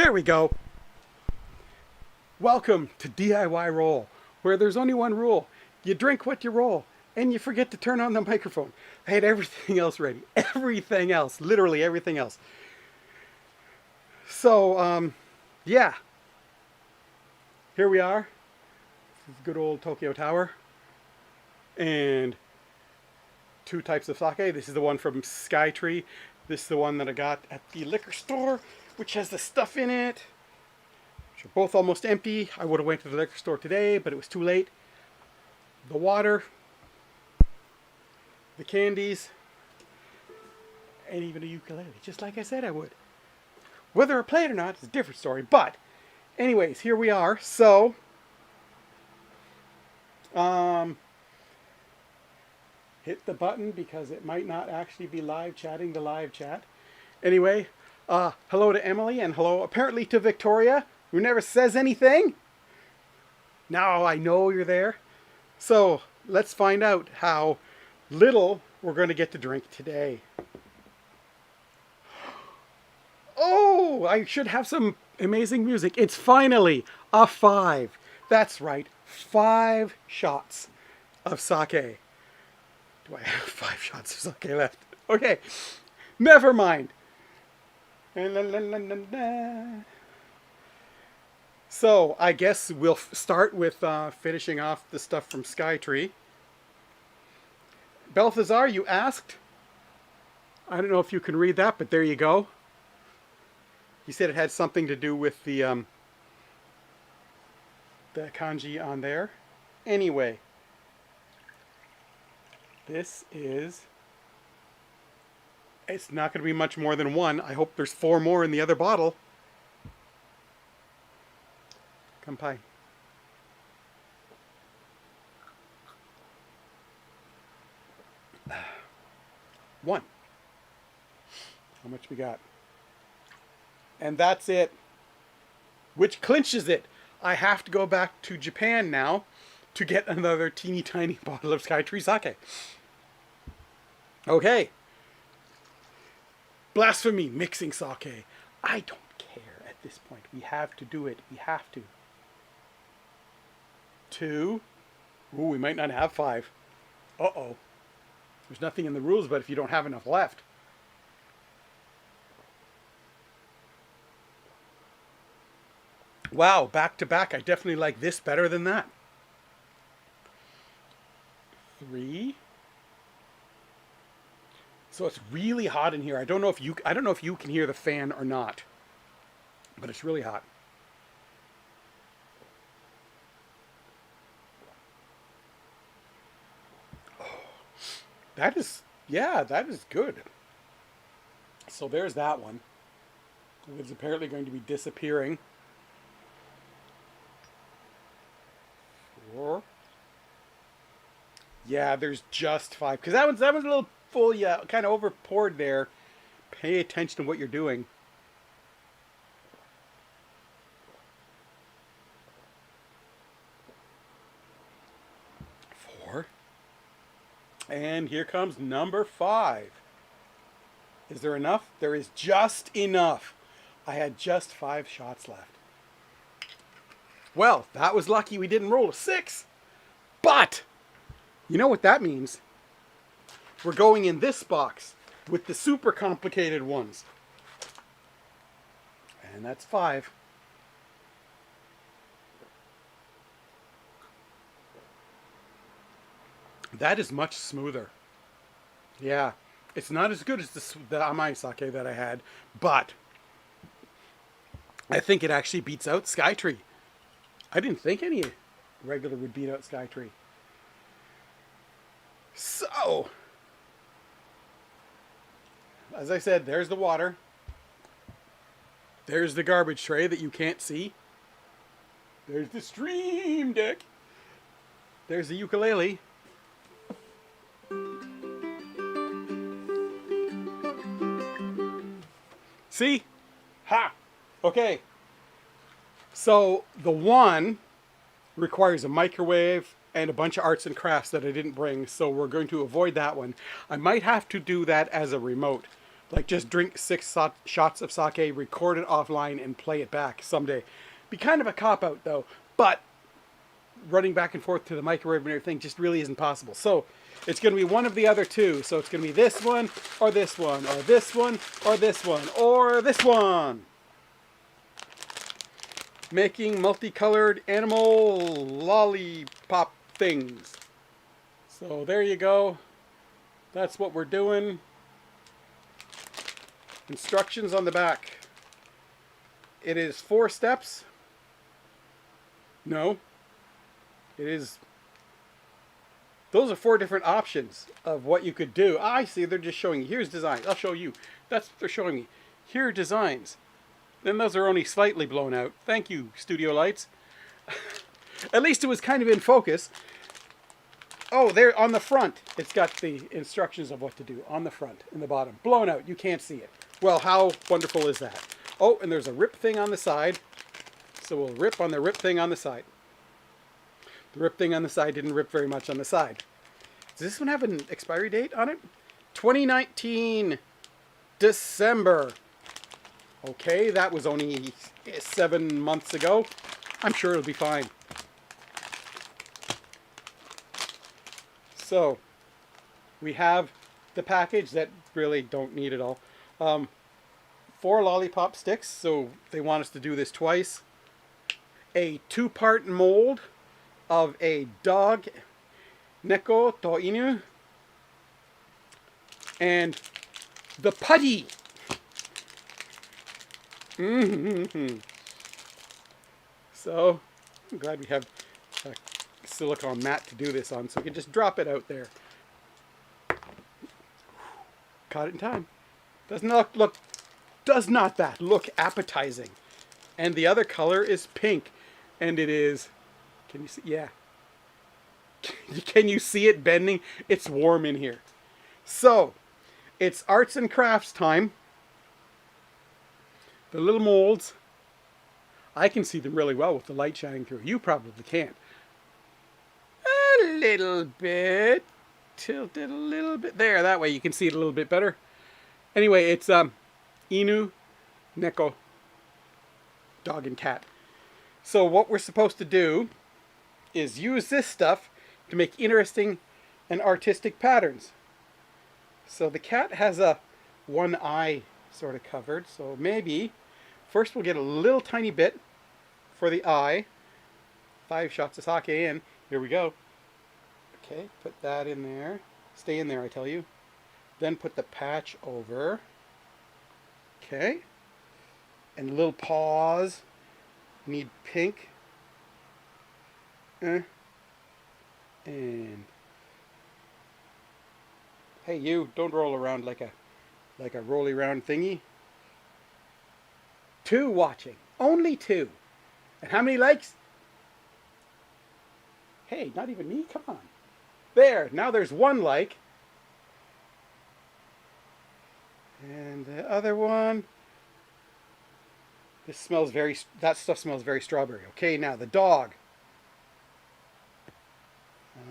There we go. Welcome to DIY Roll, where there's only one rule. You drink what you roll, and you forget to turn on the microphone. I had everything else ready. Everything else. Literally everything else. So, yeah. Here we are. This is good old Tokyo Tower. And two types of sake. This is the one from Skytree. This is the one that I got at the liquor store, which has the stuff in it. Which are both almost empty. I would have went to the liquor store today, but it was too late. The water, the candies, and even a ukulele, just like I said I would. Whether I play it or not is a different story. But, anyways, here we are. So, hit the button because it might not actually be live chatting the live chat. Anyway, hello to Emily and hello apparently to Victoria, who never says anything. Now I know you're there. So let's find out how little we're going to get to drink today. Oh, I should have some amazing music. It's finally a 5. That's right, 5 shots of sake. Do I have 5 shots of sake left? Okay, never mind. So, I guess we'll start with finishing off the stuff from Skytree. Balthazar, you asked. I don't know if you can read that, but there you go. He said it had something to do with the kanji on there. Anyway. This is... It's not going to be much more than 1. I hope there's 4 more in the other bottle. Kanpai. 1. How much we got? And that's it. Which clinches it. I have to go back to Japan now to get another teeny tiny bottle of Skytree sake. Okay. Blasphemy, mixing sake. I don't care at this point. We have to do it. We have to. 2. Ooh, we might not have 5. Uh-oh. There's nothing in the rules about if you don't have enough left. Wow, back to back. I definitely like this better than that. 3. So it's really hot in here. I don't know if you can hear the fan or not, but it's really hot. Oh, that is good. So there's that one. It's apparently going to be disappearing. 4. Yeah, there's just 5. Because that one's a little full, yeah, kind of over poured there. Pay attention to what you're doing. 4. And here comes number 5. Is there enough? There is just enough. I had just 5 shots left. Well, that was lucky we didn't roll a 6. But you know what that means? We're going in this box with the super complicated ones. And that's 5. That is much smoother. Yeah, it's not as good as the Amai sake that I had, but I think it actually beats out Skytree. I didn't think any regular would beat out Skytree. So, as I said, there's the water. There's the garbage tray that you can't see. There's the stream deck. There's the ukulele. See? Ha! Okay. So the 1 requires a microwave and a bunch of arts and crafts that I didn't bring, so we're going to avoid that one. I might have to do that as a remote, Like just drink shots of sake, record it offline, and play it back someday. Be kind of a cop out though, but running back and forth to the microwave and everything just really isn't possible. So it's going to be one of the other two. So it's going to be this one, or this one, or this one, or this one, or this one. Making multicolored animal lollipop things. So there you go. That's what we're doing. Instructions on the back. It is 4 steps. No. It is... Those are 4 different options of what you could do. I see, they're just showing you. Here's designs. I'll show you. That's what they're showing me. Here are designs. Then those are only slightly blown out. Thank you, Studio Lights. At least it was kind of in focus. Oh, there on the front. It's got the instructions of what to do on the front and the bottom. Blown out. You can't see it. Well, how wonderful is that? Oh, and there's a rip thing on the side. So we'll rip on the rip thing on the side. The rip thing on the side didn't rip very much on the side. Does this one have an expiry date on it? 2019 December. Okay, that was only 7 months ago. I'm sure it'll be fine. So, we have the package that really don't need it all. 4 lollipop sticks, so they want us to do this twice. A 2-part mold of a dog, Neko to Inu. And the putty. So, I'm glad we have a silicone mat to do this on, so we can just drop it out there. Caught it in time. Does not that look appetizing? And the other color is pink, and it is. Can you see? Yeah. Can you see it bending? It's warm in here. So, it's arts and crafts time. The little molds, I can see them really well with the light shining through. You probably can't. A little bit. Tilted a little bit. There, that way you can see it a little bit better. Anyway, it's Inu, Neko, dog and cat. So what we're supposed to do is use this stuff to make interesting and artistic patterns. So the cat has a one eye sort of covered, so maybe first we'll get a little tiny bit for the eye. 5 shots of sake in. Here we go. Okay, put that in there. Stay in there, I tell you. Then put the patch over. Okay. And little paws. Need pink. And hey, you, don't roll around like a rolly round thingy. 2 watching. Only 2. And how many likes? Hey, not even me? Come on. There, now there's 1 like. And the other one. That stuff smells very strawberry. Okay, now the dog.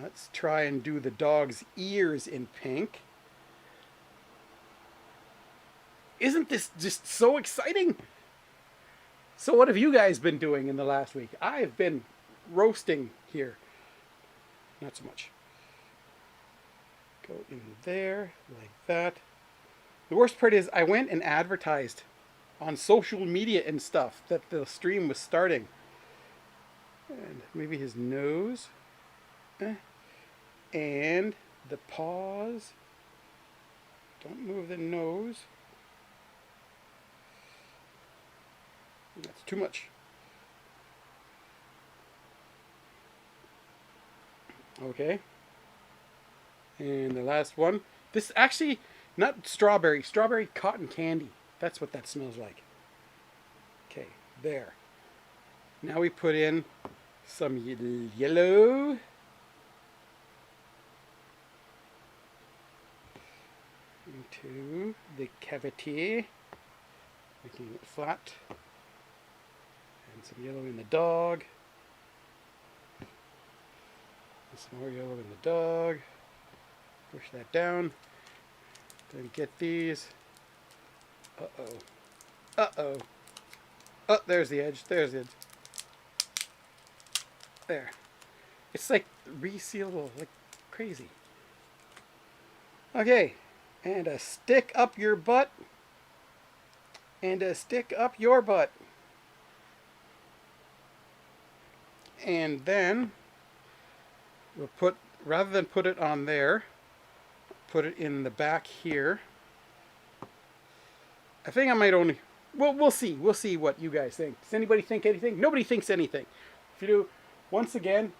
Let's try and do the dog's ears in pink. Isn't this just so exciting? So what have you guys been doing in the last week? I've been roasting here. Not so much. Go in there, like that. The worst part is I went and advertised on social media and stuff that the stream was starting. And maybe his nose. And the paws. Don't move the nose. That's too much. Okay. And the last one. This actually, not strawberry, strawberry cotton candy. That's what that smells like. Okay, there. Now we put in some yellow. Into the cavity. Making it flat. And some yellow in the dog. And some more yellow in the dog. Push that down. Then get these. Uh-oh. Uh-oh. Oh, there's the edge. There's the edge. There. It's like resealable, like crazy. Okay. And a stick up your butt. And a stick up your butt. And then we'll put, rather than put it on there, put it in the back here. I think I might only, well, we'll see. We'll see what you guys think. Does anybody think anything? Nobody thinks anything. If you do, once again,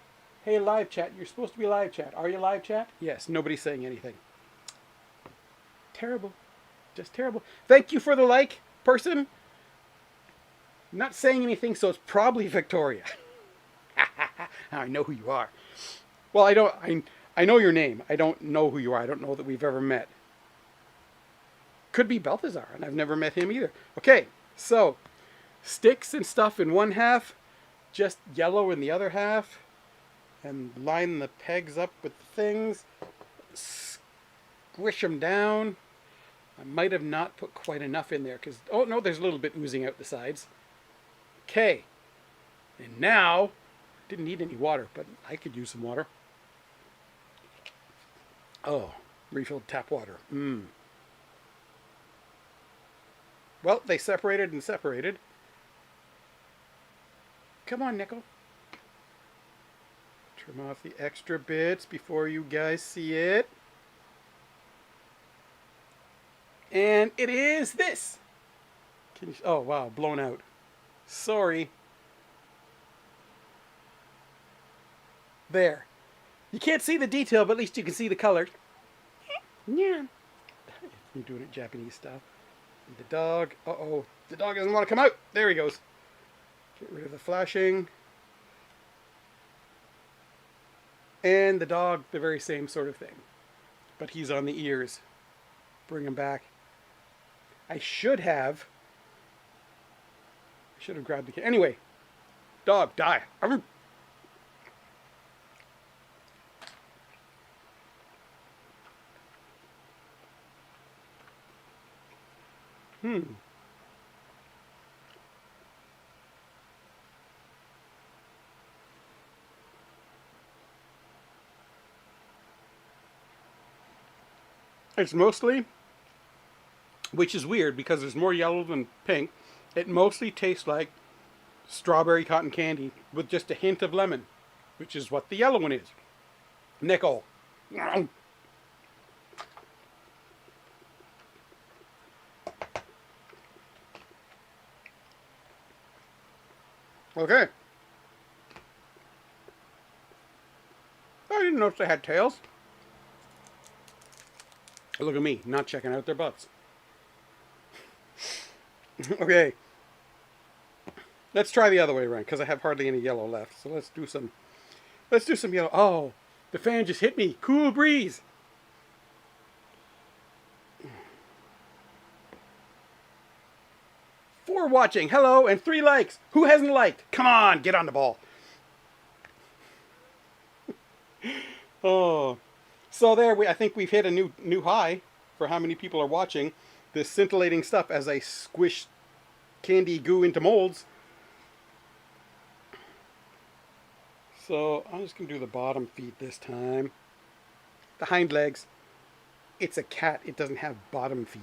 hey, live chat. You're supposed to be live chat. Are you live chat? Yes, nobody's saying anything. Terrible. Just terrible. Thank you for the like, person. Not saying anything, so it's probably Victoria. I know who you are. Well, I know your name. I don't know who you are. I don't know that we've ever met. Could be Balthazar, and I've never met him either. Okay, so sticks and stuff in one half, just yellow in the other half, and line the pegs up with the things. Squish them down. I might have not put quite enough in there because, oh no, there's a little bit oozing out the sides. Okay, and now, didn't need any water, but I could use some water. Oh, refilled tap water. Well, they separated and separated. Come on, Nickel. Trim off the extra bits before you guys see it. And it is this. Can you, oh, wow, blown out. Sorry. There. You can't see the detail, but at least you can see the color. Yeah. You're doing it Japanese style. And the dog. Uh-oh. The dog doesn't want to come out. There he goes. Get rid of the flashing. And the dog, the very same sort of thing. But he's on the ears. Bring him back. I should have grabbed the kid. Anyway. Dog, die. It's mostly, which is weird because there's more yellow than pink, it mostly tastes like strawberry cotton candy with just a hint of lemon, which is what the yellow one is. Nickel. Okay. I didn't know if they had tails. Look at me, not checking out their butts. Okay. Let's try the other way around, because I have hardly any yellow left. So let's do some yellow. Oh, the fan just hit me. Cool breeze. Four watching, hello, and 3 likes. Who hasn't liked? Come on, get on the ball. Oh. So there, I think we've hit a new high for how many people are watching this scintillating stuff as I squish candy goo into molds. So I'm just going to do the bottom feet this time. The hind legs. It's a cat. It doesn't have bottom feet.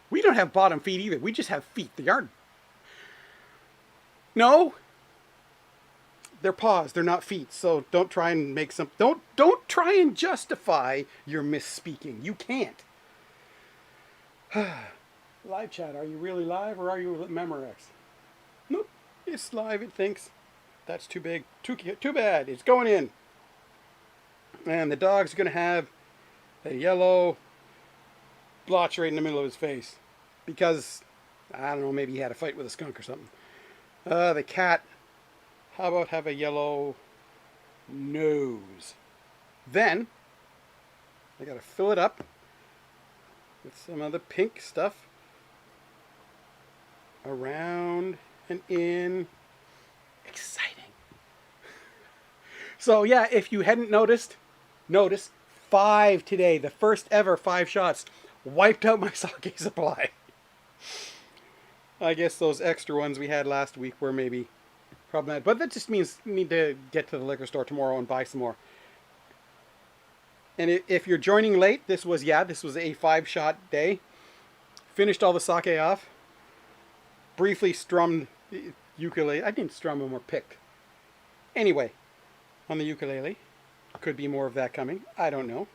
We don't have bottom feet either. We just have feet. They aren't. No. They're paws. They're not feet. So don't try and make some. Don't try and justify your misspeaking. You can't. Live chat. Are you really live or are you Memorex? Nope. It's live. It thinks. That's too big. Too bad. It's going in. And the dog's going to have a yellow blotch right in the middle of his face. Because, I don't know, maybe he had a fight with a skunk or something. The cat, how about have a yellow nose? Then, I got to fill it up with some of the pink stuff. Around and in. Exciting. So yeah, if you hadn't noticed, notice 5 today. The first ever 5 shots. Wiped out my sake supply. I guess those extra ones we had last week were maybe problematic. But that just means we need to get to the liquor store tomorrow and buy some more. And if you're joining late, this was a 5-shot day. Finished all the sake off. Briefly strummed the ukulele. I didn't strum them or pick. Anyway, on the ukulele. Could be more of that coming. I don't know.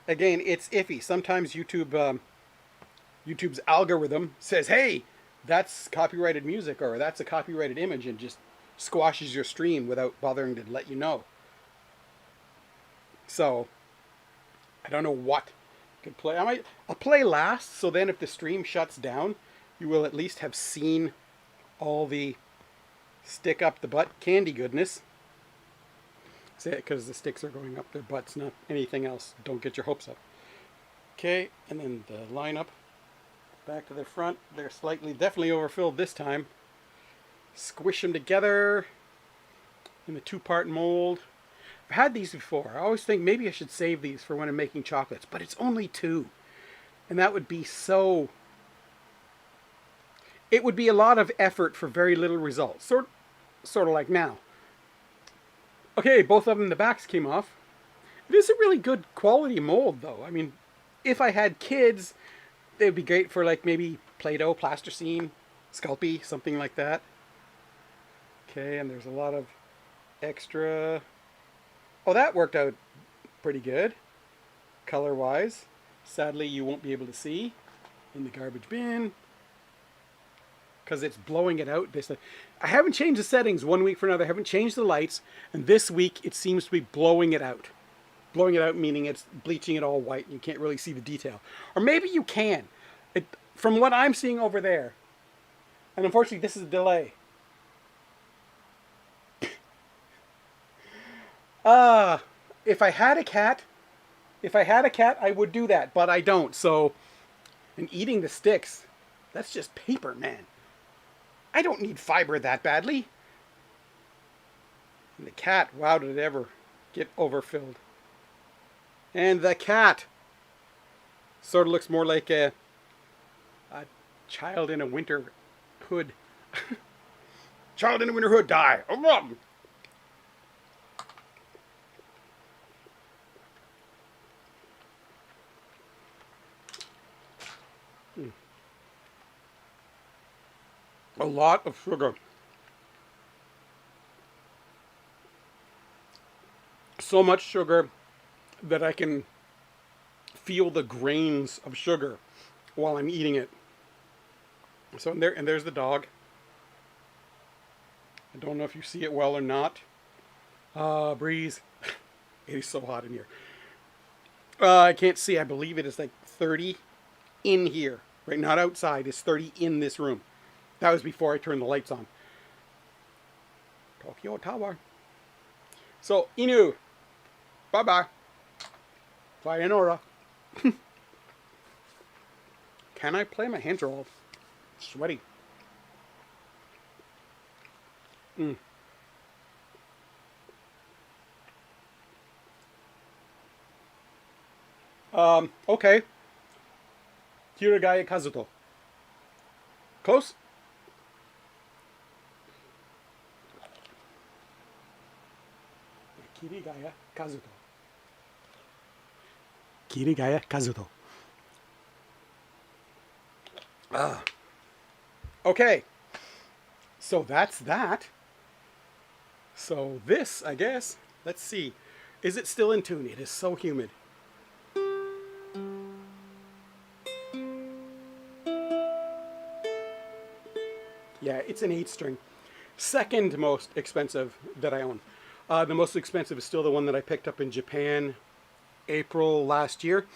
Again, it's iffy. Sometimes YouTube's algorithm says, hey, that's copyrighted music or that's a copyrighted image, and just squashes your stream without bothering to let you know. So, I don't know what could play. I'll play last, so then if the stream shuts down, you will at least have seen all the stick up the butt candy goodness. Say it because the sticks are going up their butts, not anything else. Don't get your hopes up. Okay, and then the lineup. Back to the front. They're definitely overfilled this time. Squish them together in the 2-part mold. I've had these before. I always think maybe I should save these for when I'm making chocolates, but it's only 2. And that would be so... It would be a lot of effort for very little results. Sort of like now. Okay, both of them, the backs came off. It is a really good quality mold, though. I mean, if I had kids, they would be great for, like, maybe Play-Doh, Plasticine, Sculpey, something like that. Okay, and there's a lot of extra... Oh, that worked out pretty good, color-wise. Sadly, you won't be able to see in the garbage bin, because it's blowing it out. I haven't changed the settings one week for another. I haven't changed the lights. And this week, it seems to be blowing it out. Blowing it out meaning it's bleaching it all white. And you can't really see the detail. Or maybe you can. From what I'm seeing over there. And unfortunately, this is a delay. If I had a cat, I would do that. But I don't. So, and eating the sticks, that's just paper, man. I don't need fiber that badly. And the cat, wow, did it ever get overfilled. And the cat sort of looks more like a child in a winter hood. Child in a winter hood, die. A lot of sugar. So much sugar that I can feel the grains of sugar while I'm eating it. So there's the dog. I don't know if you see it well or not. Breeze. It is so hot in here. I can't see. I believe it is like 30 in here. Right, not outside. It's 30 in this room. That was before I turned the lights on. Tokyo Tower. So, Inu. Bye-bye. Sayonara. Can I play? My hands are all sweaty. Okay. Kirigaya Kazuto. Close? Kirigaya Kazuto. Kirigaya Kazuto. Okay. So that's that. So this, I guess, let's see. Is it still in tune? It is so humid. Yeah, it's an 8-string. Second most expensive that I own. The most expensive is still the one that I picked up in Japan April last year.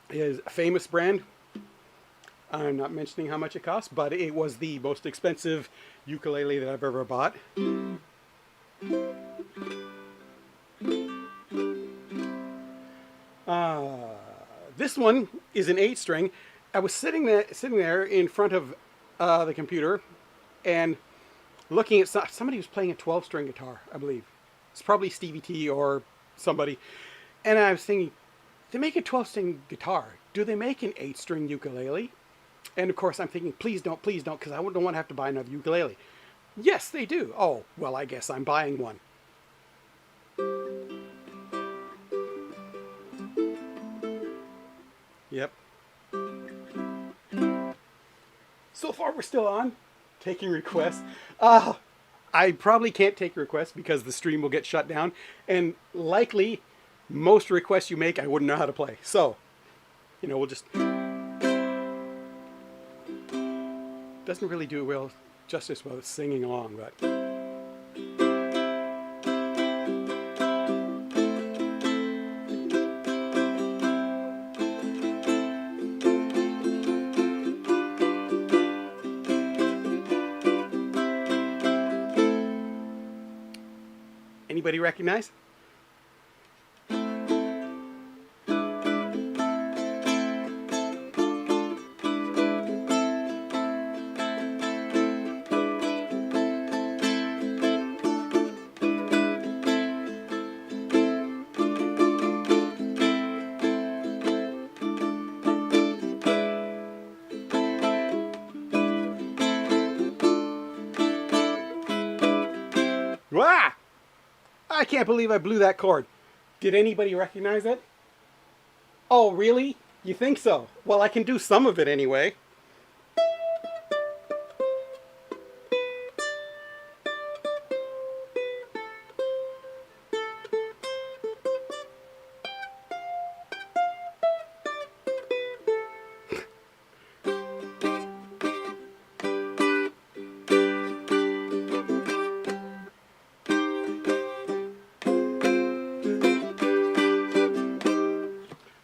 It is a famous brand. I'm not mentioning how much it costs, but it was the most expensive ukulele that I've ever bought. This one is an 8-string. I was sitting there in front of the computer and looking at somebody was playing a 12-string guitar, I believe. It's probably Stevie T or somebody. And I was thinking, to make a 12-string guitar, do they make an 8-string ukulele? And of course I'm thinking, please don't, because I don't want to have to buy another ukulele. Yes, they do. Oh, well, I guess I'm buying one. Yep. So far we're still on, taking requests. I probably can't take requests because the stream will get shut down, and likely most requests you make I wouldn't know how to play. So, we'll just... Doesn't really do well justice while it's singing along, but... Anybody recognize? Wah! I can't believe I blew that chord. Did anybody recognize it? Oh, really? You think so? Well, I can do some of it anyway.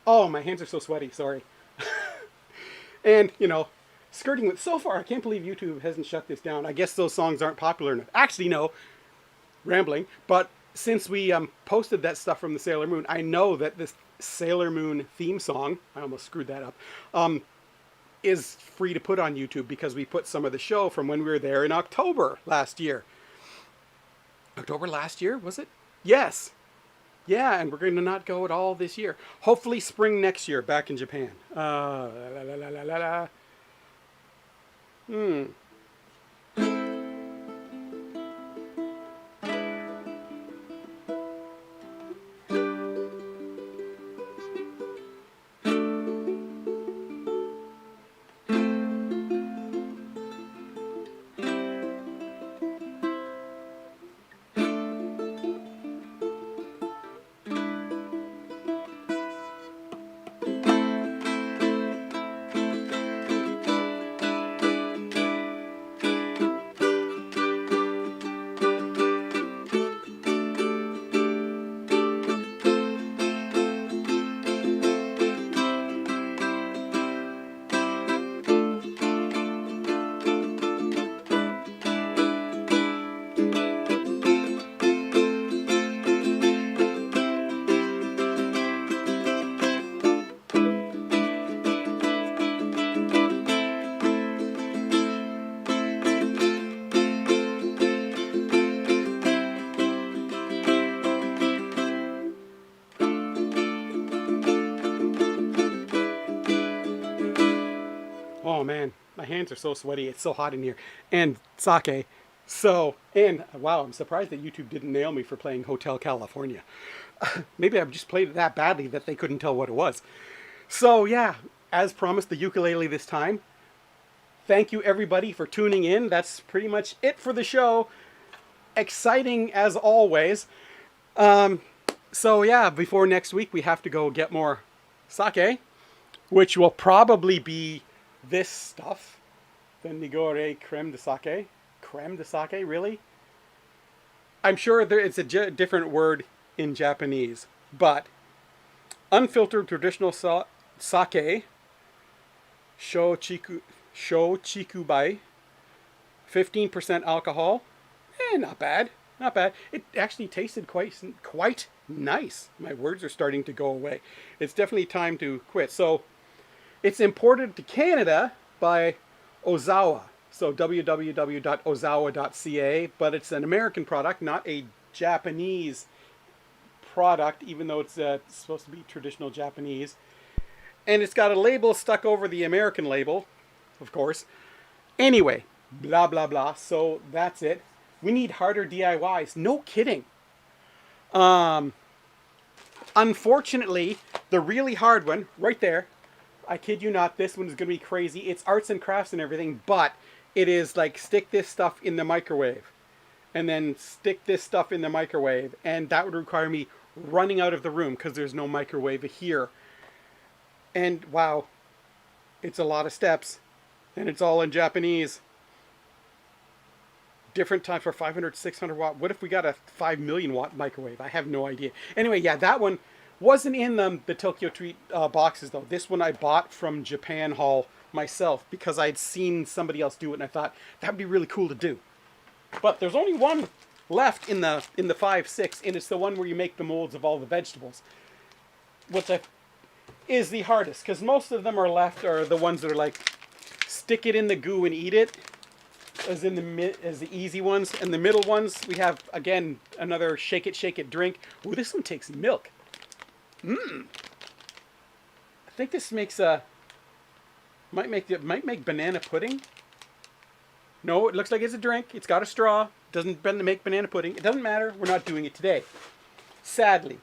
Oh, my hands are so sweaty, sorry. And, skirting with... So far, I can't believe YouTube hasn't shut this down. I guess those songs aren't popular enough. Actually, no. Rambling. But since we posted that stuff from the Sailor Moon, I know that this Sailor Moon theme song, I almost screwed that up, is free to put on YouTube because we put some of the show from when we were there in October last year. October last year, was it? Yes. Yeah, and we're going to not go at all this year. Hopefully spring next year, back in Japan. Oh man, my hands are so sweaty. It's so hot in here. And sake. And wow, I'm surprised that YouTube didn't nail me for playing Hotel California. Maybe I've just played it that badly that they couldn't tell what it was. So yeah, as promised, the ukulele this time. Thank you everybody for tuning in. That's pretty much it for the show. Exciting as always. So yeah, before next week we have to go get more sake, which will probably be this stuff, the Nigore creme de sake. Creme de sake, really? I'm sure it's a different word in Japanese, but unfiltered traditional sake, shochikubai, 15% alcohol. Not bad, not bad. It actually tasted quite nice. My words are starting to go away. It's definitely time to quit. So it's imported to Canada by Ozawa. So www.ozawa.ca, but it's an American product, not a Japanese product, even though it's supposed to be traditional Japanese. And it's got a label stuck over the American label, of course. Anyway, blah, blah, blah. So that's it. We need harder DIYs. No kidding. Unfortunately, the really hard one, right there, I kid you not, this one is going to be crazy. It's arts and crafts and everything, but it is like stick this stuff in the microwave. And then stick this stuff in the microwave. And that would require me running out of the room because there's no microwave here. And wow, it's a lot of steps. And it's all in Japanese. Different times for 500, 600 watt. What if we got a 5 million watt microwave? I have no idea. Anyway, yeah, that one wasn't in the Tokyo Treat boxes, though. This one I bought from Japan Haul myself because I'd seen somebody else do it, and I thought that would be really cool to do. But there's only one left in the 5.6, and it's the one where you make the molds of all the vegetables. Which is the hardest, because most of them are left are the ones that are like, stick it in the goo and eat it, as the easy ones. And the middle ones, we have, again, another shake it, drink. Ooh, this one takes milk. I think this makes might make banana pudding. No, it looks like it's a drink. It's got a straw. Doesn't make banana pudding. It doesn't matter. We're not doing it today, sadly.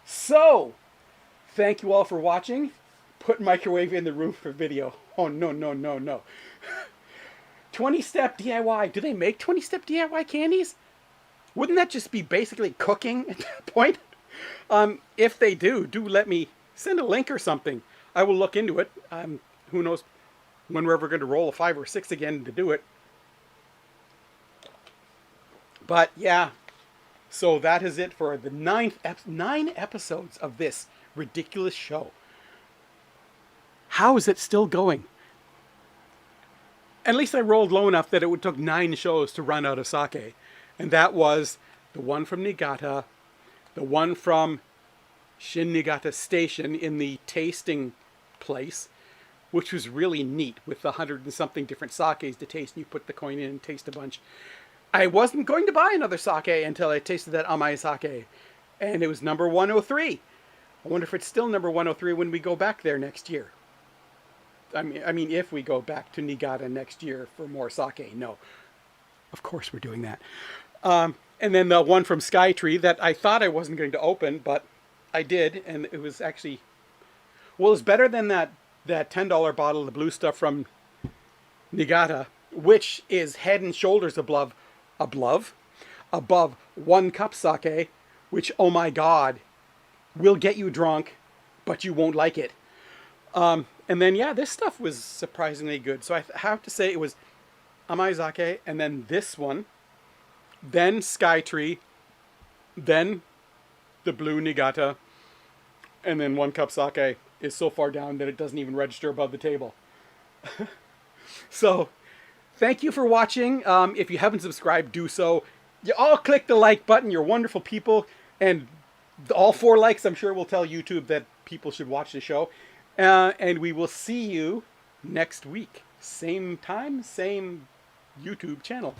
So, thank you all for watching. Put microwave in the room for video. Oh, no, no, no, no. 20-step DIY. Do they make 20-step DIY candies? Wouldn't that just be basically cooking at that point? If they do let me send a link or something. I will look into it. Who knows when we're ever going to roll a 5 or 6 again to do it. But yeah, so that is it for the 9 episodes of this ridiculous show. How is it still going? At least I rolled low enough that it took 9 shows to run out of sake. And that was the one from Niigata, the one from Shin Niigata Station in the tasting place, which was really neat with the 100 and something different sakes to taste. And you put the coin in and taste a bunch. I wasn't going to buy another sake until I tasted that Amai sake. And it was number 103. I wonder if it's still number 103 when we go back there next year. I mean, if we go back to Niigata next year for more sake. No. Of course we're doing that. And then the one from Skytree that I thought I wasn't going to open, but I did. And it was actually, well, it's better than that $10 bottle of the blue stuff from Niigata, which is head and shoulders above 1 cup sake, which, oh my God, will get you drunk, but you won't like it. And then, yeah, this stuff was surprisingly good. So I have to say it was Amai-Sake, and then this one, then Skytree, then the blue Niigata, and then 1 cup sake is so far down that it doesn't even register above the table. So, thank you for watching. If you haven't subscribed, do so. You all click the like button. You're wonderful people. And all 4 likes, I'm sure, will tell YouTube that people should watch the show. And we will see you next week. Same time, same YouTube channel.